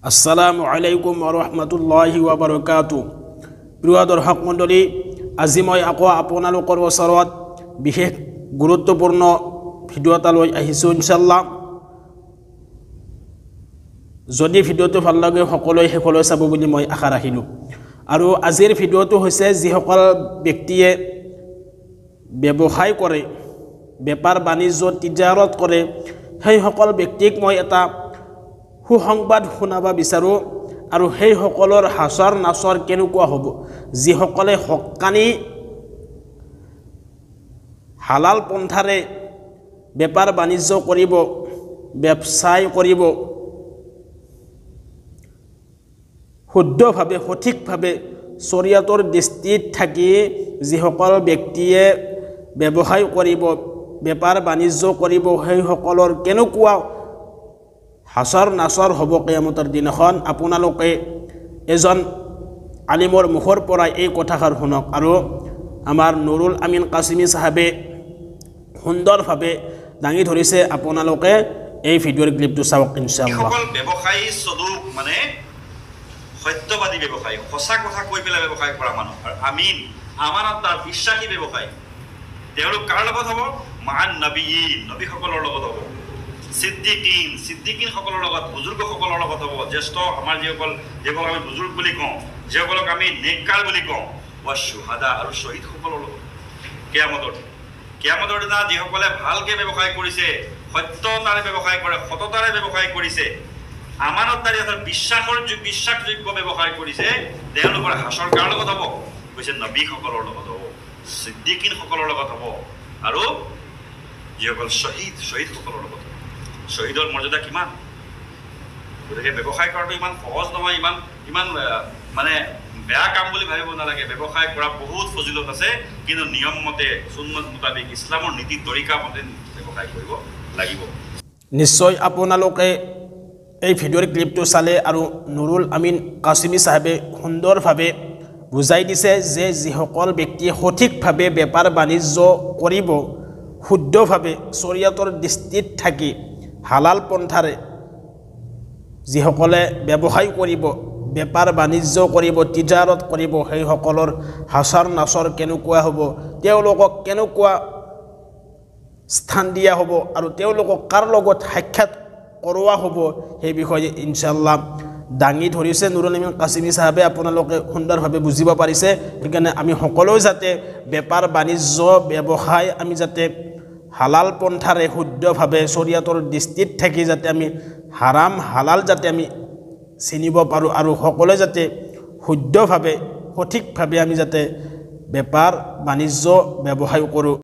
আসসালামু আলাইকুম ওয়া ৰাহমাতুল্লাহি ওয়া বাৰাকাতুহু। প্ৰিয় দৰ্শক মণ্ডলী, আজি মই আকৌ আপোনালোকৰ ওচৰত বিশেষ গুৰুত্বপূৰ্ণ ভিডিঅ' এটা লৈ আহিছোঁ ইনশাআল্লাহ। যদি ভিডিঅ'টো ভাল লাগে সকলোৱে শেষলৈ চাব বুলি মই আশা ৰাখিলোঁ। আৰু আজিৰ ভিডিঅ'টো হৈছে যিসকল ব্যক্তিয়ে ব্যৱসায় কৰে, বেপাৰ বাণিজ্য তিজাৰত কৰে, সেইসকল ব্যক্তিক মই এটা সুসংবাদ শুনাব বিচাৰোঁ। আৰু সেই সকলৰ হাছৰ নাছৰ কেনেকুৱা হ'ব, যিসকলে হকানি হালাল পন্থাৰে বেপাৰ বাণিজ্য কৰিব, ব্যৱসায় কৰিব, শুদ্ধভাৱে সঠিকভাৱে শৰীয়তৰ দৃষ্টিত থাকি যিসকল ব্যক্তিয়ে ব্যৱসায় কৰিব, বেপাৰ বাণিজ্য কৰিব, সেইসকলৰ কেনেকুৱা হাছৰ নাছৰ হ'ব কিয়ামতৰ দিনাখন। আপোনালোকে এজন আলিমৰ মুখৰ পৰা এই কথাষাৰ শুনক। আৰু আমাৰ নুৰুল আমিন কাছিমি সাহেবে সুন্দৰভাৱে দাঙি ধৰিছে, আপোনালোকে এই ভিডিঅ'ৰ ক্লিপটো চাওক ইনশাআল্লাহ। সকল ব্যৱসায়ী সদুক মানে সত্যবাদী ব্যৱসায়ী, সঁচা কথা কৈ পেলাই ব্যৱসায় কৰা মানুহ, আৰু আমিন আমানতদাৰ বিশ্বাসী ব্যৱসায়ী, তেওঁলোক কাৰ লগত হ'ব? মান নবীন, নবীসকলৰ লগত হ'ব। সিদ্দিকিন, সিদ্দিকিনসকলৰ লগত, বুজুৰ্গসকলৰ লগত হ'ব। জ্যেষ্ঠ আমাৰ যিসকলক আমি বুজুৰ্গ বুলি কওঁ, যিসকলক আমি নেককাৰ বুলি কওঁ, বা শুহাদা আৰু শ্বহীদসকলৰ লগত। কিয়ামতৰ দিনা যিসকলে ভালকৈ ব্যৱসায় কৰিছে, সত্যতাৰে ব্যৱসায় কৰে, সততাৰে ব্যৱসায় কৰিছে, আমানতদাৰী অৰ্থাৎ বিশ্বাসযোগ্য ব্যৱসায় কৰিছে, তেওঁলোকৰ হাছৰ কাৰ লগত হ'ব? কৈছে নবীসকলৰ লগত হ'ব, সিদ্দিকিনসকলৰ লগত হ'ব, আৰু যিসকল শ্বহীদসকলৰ লগত। শ্বহীদৰ মৰ্যাদা কিমান? গতিকে ব্যৱসায় কৰাটো ইমান সহজ নহয়, ইমান মানে বেয়া কাম বুলি ভাবিব নালাগে। ব্যৱসায় কৰা বহুত ফজিলত আছে, কিন্তু নিয়ম মতে, সুন্নত মোতাবিক, ইছলামৰ নীতি তৰিকা মতে ব্যৱসায় কৰিব লাগিব। নিশ্চয় আপোনালোকে এই ভিডিঅ'ৰ ক্লিপটো চালে, আৰু নুৰুল আমিন কাছিমি সাহেবে সুন্দৰভাৱে বুজাই দিছে যে যিসকল ব্যক্তিয়ে সঠিকভাৱে বেপাৰ বাণিজ্য কৰিব, শুদ্ধভাৱে শৰীয়তৰ দৃষ্টিত থাকি হালাল পন্থাৰে যিসকলে ব্যৱসায় কৰিব, বেপাৰ বাণিজ্য কৰিব, তিজাৰত কৰিব, সেইসকলৰ হাছৰ নাছৰ কেনেকুৱা হ'ব, তেওঁলোকক কেনেকুৱা স্থান দিয়া হ'ব, আৰু তেওঁলোকক কাৰ লগত সাক্ষাৎ কৰোৱা হ'ব, সেই বিষয়ে ইনশাআল্লাহ দাঙি ধৰিছে নুৰুল আমিন কাছিমি সাহেবে। আপোনালোকে সুন্দৰভাৱে বুজিব পাৰিছে। সেইকাৰণে আমি সকলোৱে যাতে বেপাৰ বাণিজ্য ব্যৱসায় আমি যাতে হালাল পন্থাৰে শুদ্ধভাৱে শৰীয়তৰ দৃষ্টিত থাকি যাতে আমি হাৰাম হালাল যাতে আমি চিনিব পাৰোঁ, আৰু সকলোৱে যাতে শুদ্ধভাৱে সঠিকভাৱে আমি যাতে বেপাৰ বাণিজ্য ব্যৱসায় কৰোঁ।